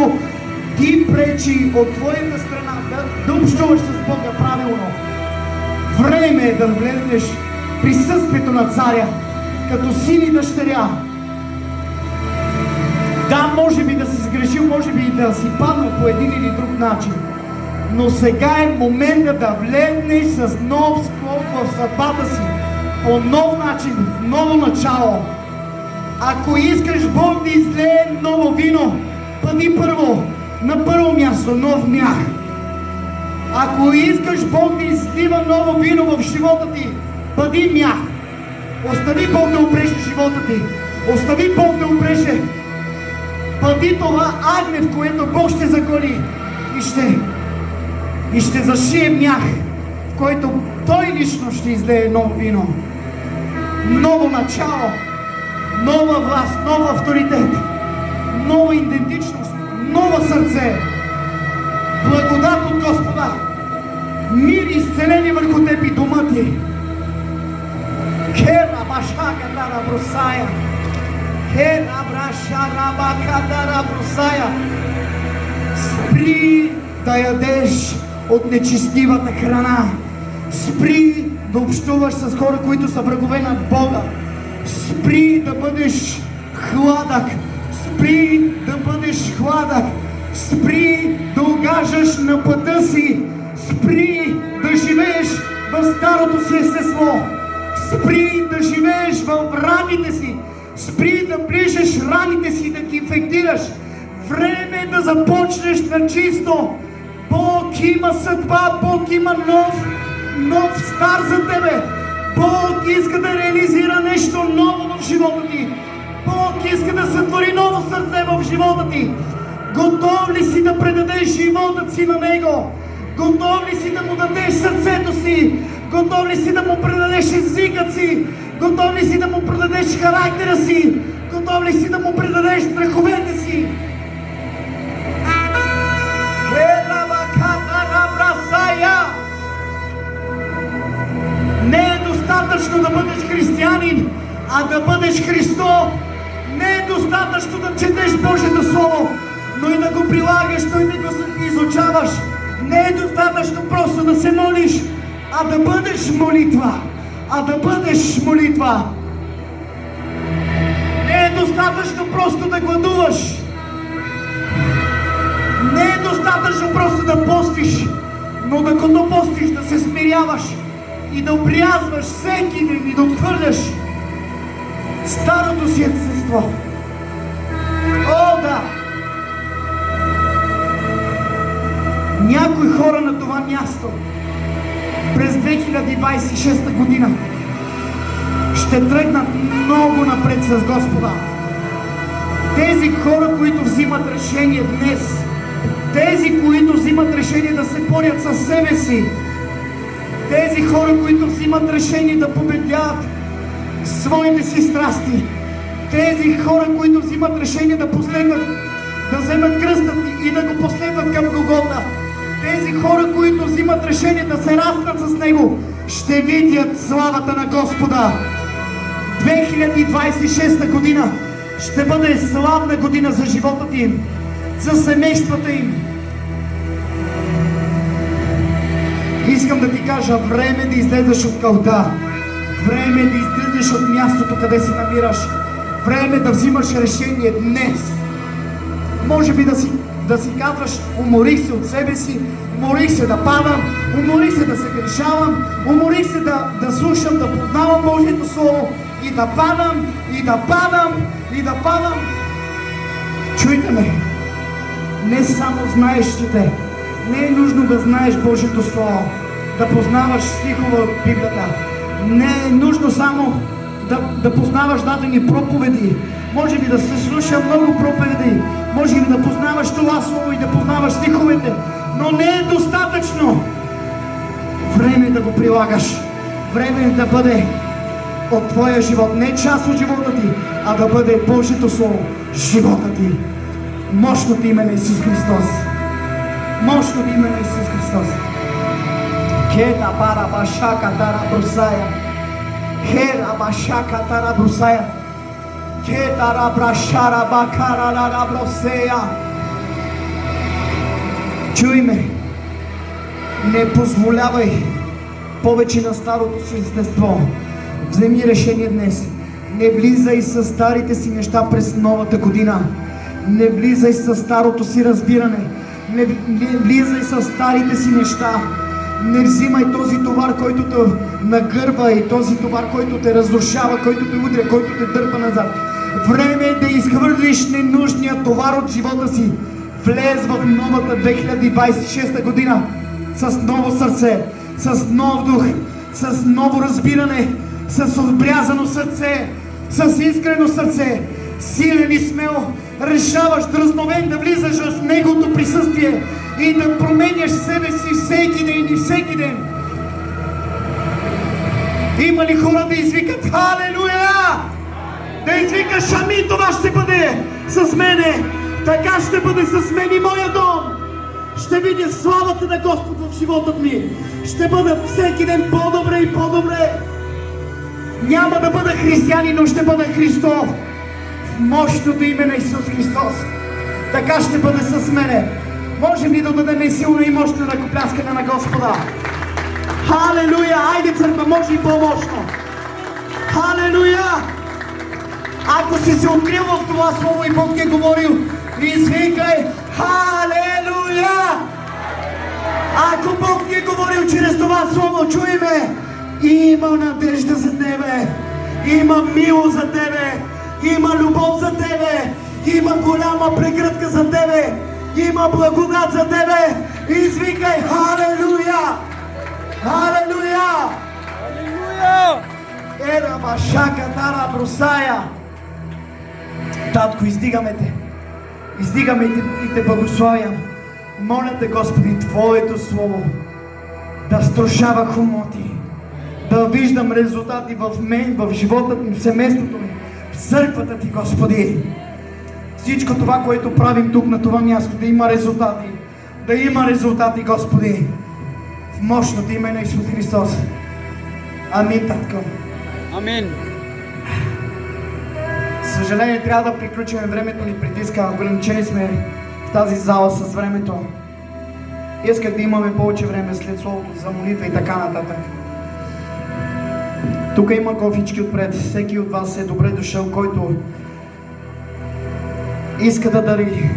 което ти пречи от твоята страна да общуваш с Бога правилно. Време е да влезеш присъствието на царя, като син и дъщеря. Да, може би да си сгрешил, може би и да си паднал по един или друг начин. Но сега е момента да влезнеш с нов склон в съдбата си. По нов начин, в ново начало. Ако искаш Бог да излее ново вино, бъди първо, на първо място, нов мях. Ако искаш Бог да излива ново вино в живота ти, бъди мях. Остави Бог да обреже живота ти. Остави Бог да обреже. Бъди това агне, в което Бог ще заклани и ще зашие мях, в който Той лично ще излее ново вино. Ново начало, нова власт, нов авторитет, нова идентичност, ново сърце. Благодат от Господа, мир и изцеление върху теб и дома ти. Кера башака дара брусая. Кера брашара бака брусая. Спри да ядеш от нечестивата храна. Спри да общуваш с хора, които са врагове на Бога. Спри да бъдеш хладък. Спри да бъдеш хладък. Спри да угаждаш на пътя си. Спри да живееш в старото си естество. Спри да живееш в раните си. Спри да ближеш раните си, да ги инфектираш. Време е да започнеш на чисто. Бог има съдба, Бог има нов стар за тебе. Бог иска да реализира нещо ново в живота ти. Бог иска да сътвори ново сърце в живота ти. Готов ли си да предадеш живота си на Него? Готов ли си да му дадеш сърцето си? Готов ли си да му предадеш езикът си? Готов ли си да му предадеш характера си? Готов ли си да му предадеш страховете си? Не е достатъчно да бъдеш християнин, а да бъдеш Христо. Не е достатъчно да четеш Божието Слово, но и да го прилагаш, но и да го изучаваш. Не е достатъчно просто да се молиш, а да бъдеш молитва. Не е достатъчно просто да гладуваш. Не е достатъчно просто да постиш, но да като постиш, да се смиряваш и да обрязваш всеки ден и да отхвърляш старото си естество. О, да! Някои хора на това място през 2026 година ще тръгнат много напред с Господа. Тези хора, които взимат решение днес, тези, които взимат решение да се борят със себе си, тези хора, които взимат решение да победят своите си страсти, тези хора, които взимат решение да последват, да вземат кръста и да го последват към Голгота, тези хора, които взимат решение да се разнат с Него, ще видят славата на Господа. 2026 година ще бъде славна година за живота им, за семействата им. Искам да ти кажа, време да излезеш от кълта. Време да излезеш от мястото, къде се намираш. Време да взимаш решение днес. Може би да си казваш, уморих се от себе си, уморих се да падам, уморих се да се грешавам, уморих се да слушам, да познавам Божието Слово и да падам, и да падам, и да падам. Чуйте ме, не само знаещите, не е нужно да знаеш Божието Слово, да познаваш стихове от Библията. Не е нужно само да познаваш дадени проповеди. Може би да се слуша много проповеди, може би да познаваш това Слово и да познаваш стиховете, но не е достатъчно. Време е да го прилагаш. Време е да бъде от твоя живот, не част от живота ти, а да бъде Божието Слово, живота ти. Мощното име на Исус Христос. Мощното име на Исус Христос. Кета бара башака тара брусая. Хера башака тара брусая. Кета ра брашара бакара ра бросея. Чуй ме. Не позволявай повече на старото си естество. Вземи решение днес. Не влизай с старите си неща през новата година. Не влизай с старото си разбиране. Не влизай с старите си неща. Не взимай този товар, който те нагърва и този товар, който те разрушава, който те удря, който те дърпа назад. Време е да изхвърлиш ненужния товар от живота си. Влез в новата 2026 година с ново сърце, с нов дух, с ново разбиране, с обрязано сърце, с искрено сърце, силен и смел, решаваш дразновен да влизаш в Неговото присъствие и да променяш себе си всеки ден и всеки ден. Има ли хора да извикат Халелуя? Да извикаш ами, това ще бъде с мене, така ще бъде с мен и моя дом. Ще видя славата на Господ в живота ми. Ще бъда всеки ден по-добре и по-добре. Няма да бъда християнин, но ще бъда Христов. В мощното име на Исус Христос. Така ще бъде с мене. Можем ли да дадем силно и мощно ръкопляскане на Господа? Халелуя! Айде, църква, може и по-мощно. Халелуя! Ако си се открил в това слово и Бог ти е говорил, извикай Халелуя! Ако Бог ти е говорил чрез това слово, чуй ме! Има надежда за тебе, има милост за тебе, има любов за тебе, има голяма прегръдка за тебе, има благодат за тебе. Извикай Халелуя! Халелуя! Халелуя! Ера башака тара брусая. Татко, издигаме те. Издигаме и те благославям. Моля те, Господи, Твоето Слово да струшава хумоти, да виждам резултати в мен, в живота ми, в семейството ми, в църквата Ти, Господи. Всичко това, което правим тук на това място, да има резултати. Да има резултати, Господи. В мощното име на Исус Христос. Амин, Татко. Амин. Съжаление, трябва да приключим, времето ни притиска, ограничени сме в тази зала с времето. Исках да имаме повече време след словото за молитва и така нататък. Тук има кофички отпред, всеки от вас е добре дошъл, който иска да дари